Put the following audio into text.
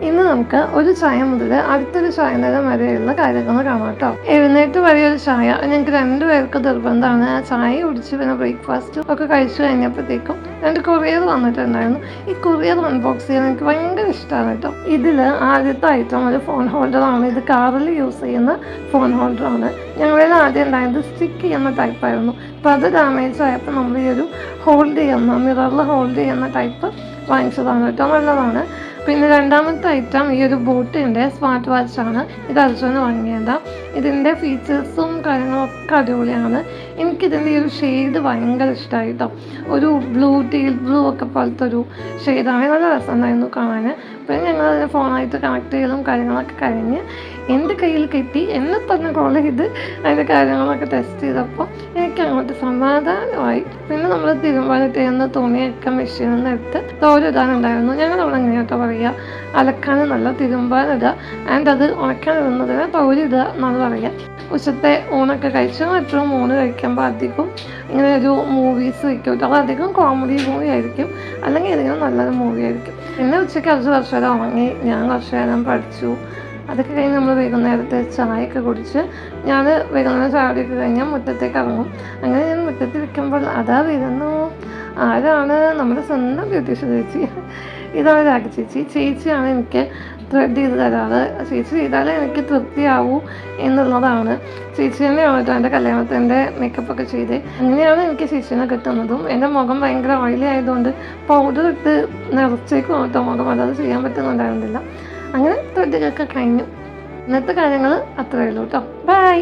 ഇന്ന് നമുക്ക് ഒരു ചായ മുതൽ അടുത്തൊരു ചായ നേരം വരെയുള്ള കാര്യങ്ങൾ കാണാം കേട്ടോ. എഴുന്നേറ്റ് വരെയൊരു ചായ ഞങ്ങൾക്ക് രണ്ടുപേർക്ക് നിർബന്ധമാണ്. ആ ചായ കുടിച്ച് പിന്നെ ബ്രേക്ക്ഫാസ്റ്റ് ഒക്കെ കഴിച്ചു കഴിഞ്ഞപ്പോഴത്തേക്കും 2 കൊറിയർ വന്നിട്ടുണ്ടായിരുന്നു. ഈ കൊറിയർ അൺബോക്സ് ചെയ്യാൻ എനിക്ക് ഭയങ്കര ഇഷ്ടമാണ് കേട്ടോ. ഇതിൽ ആദ്യത്തെ ഐറ്റം ഒരു ഫോൺ ഹോൾഡറാണ്. ഇത് കാറിൽ യൂസ് ചെയ്യുന്ന ഫോൺ ഹോൾഡറാണ്. ഞങ്ങളിൽ ആദ്യം ഉണ്ടായത് സ്റ്റിക്ക് ചെയ്യുന്ന ടൈപ്പായിരുന്നു. അപ്പോൾ അത് ഡാമേജ് ആയപ്പോൾ നമ്മൾ ഈ ഒരു ഹോൾഡ് ചെയ്യുന്ന മിററിൽ ഹോൾഡ് ചെയ്യുന്ന ടൈപ്പ് വാങ്ങിച്ചതാണ് കേട്ടോ. നല്ലതാണ്. പിന്നെ രണ്ടാമത്തെ ഐറ്റം ഈ ഒരു ബോട്ടിൻ്റെ സ്മാർട്ട് വാച്ചാണ്. ഇത് അർജുന് വാങ്ങിയതാണ്. ഇതിൻ്റെ ഫീച്ചേഴ്സും കാര്യങ്ങളൊക്കെ അടിപൊളിയാണ്. എനിക്കിതിൻ്റെ ഈ ഒരു ഷെയ്ഡ് ഭയങ്കര ഇഷ്ടമായി കേട്ടോ. ഒരു ടീൽ ബ്ലൂ ഒക്കെ പോലത്തെ ഒരു ഷെയ്ഡാണ്. നല്ല രസമുണ്ടായിരുന്നു കാണാൻ. പിന്നെ ഞങ്ങൾ അതിനെ ഫോണായിട്ട് കണക്ട് ചെയ്തതും കാര്യങ്ങളൊക്കെ കഴിഞ്ഞ് എൻ്റെ കയ്യിൽ കിട്ടി. എന്നെ തന്നെ കോൾ ചെയ്ത് അതിൻ്റെ കാര്യങ്ങളൊക്കെ ടെസ്റ്റ് ചെയ്തപ്പോൾ എനിക്ക് അങ്ങോട്ട് സമാധാനമായി. പിന്നെ നമ്മൾ തിരുമ്പാനിട്ട് ചെയ്യുന്ന തുണിയൊക്കെ മെഷീനിൽ നിന്ന് എടുത്ത് തോരിടാനുണ്ടായിരുന്നു. ഞങ്ങൾ അവിടെ എങ്ങനെയാ കേട്ടോ പറയുക, അലക്കാൻ നല്ല തിരുമ്പാനിടുക ആൻഡ് അത് ഉണക്കാനിടുന്നതിന് തോരിടുക എന്നാണ് പറയുക. ഉച്ചത്തെ ഊണൊക്കെ കഴിച്ച് മറ്റും ഊണ് കഴിക്കുമ്പോൾ അധികം ഇങ്ങനെ ഒരു മൂവീസ് വയ്ക്കും കേട്ടോ. അതധികം കോമഡി മൂവി ആയിരിക്കും, അല്ലെങ്കിൽ ഏതെങ്കിലും നല്ലൊരു മൂവി ആയിരിക്കും. പിന്നെ ഉച്ചയ്ക്ക് കുറച്ച് നേരം ഉറങ്ങി, ഞാൻ കുറച്ച് നേരം പഠിച്ചു. അതൊക്കെ കഴിഞ്ഞ് നമ്മൾ വൈകുന്നേരത്തെ ചായയൊക്കെ കുടിച്ച് ഞാൻ വൈകുന്നേരം ചായയൊക്കെ കഴിഞ്ഞാൽ മുറ്റത്തേക്ക് ഇറങ്ങും. അങ്ങനെ ഞാൻ മുറ്റത്ത് വെക്കുമ്പോൾ അതാ വരുന്നു. ആരാണ്? നമ്മുടെ സ്വന്തം ബ്യൂട്ടീഷ്യൻ ചേച്ചി. ഇതാണ് രാഗ ചേച്ചി. ചേച്ചിയാണ് എനിക്ക് ത്രെഡ് ചെയ്ത് തരാറ്. ചേച്ചി ചെയ്താലേ എനിക്ക് തൃപ്തിയാവൂ എന്നുള്ളതാണ്. ചേച്ചി തന്നെയാണ് കേട്ടോ എൻ്റെ കല്യാണത്തിൻ്റെ മേക്കപ്പൊക്കെ ചെയ്ത്. അങ്ങനെയാണ് എനിക്ക് ചേച്ചീനെ കിട്ടുന്നതും. എൻ്റെ മുഖം ഭയങ്കര ഓയിലി ആയതുകൊണ്ട് പൗഡർ ഇട്ട് നിറച്ചേക്കും കേട്ടോ മുഖം. അതത് ചെയ്യാൻ പറ്റുന്നുണ്ടായിരുന്നില്ല. അങ്ങനെ ത്രെഡിങ്ങൊക്കെ കഴിഞ്ഞു. ഇന്നത്തെ കാര്യങ്ങൾ അത്രയേ ഉള്ളൂ കേട്ടോ. ബൈ.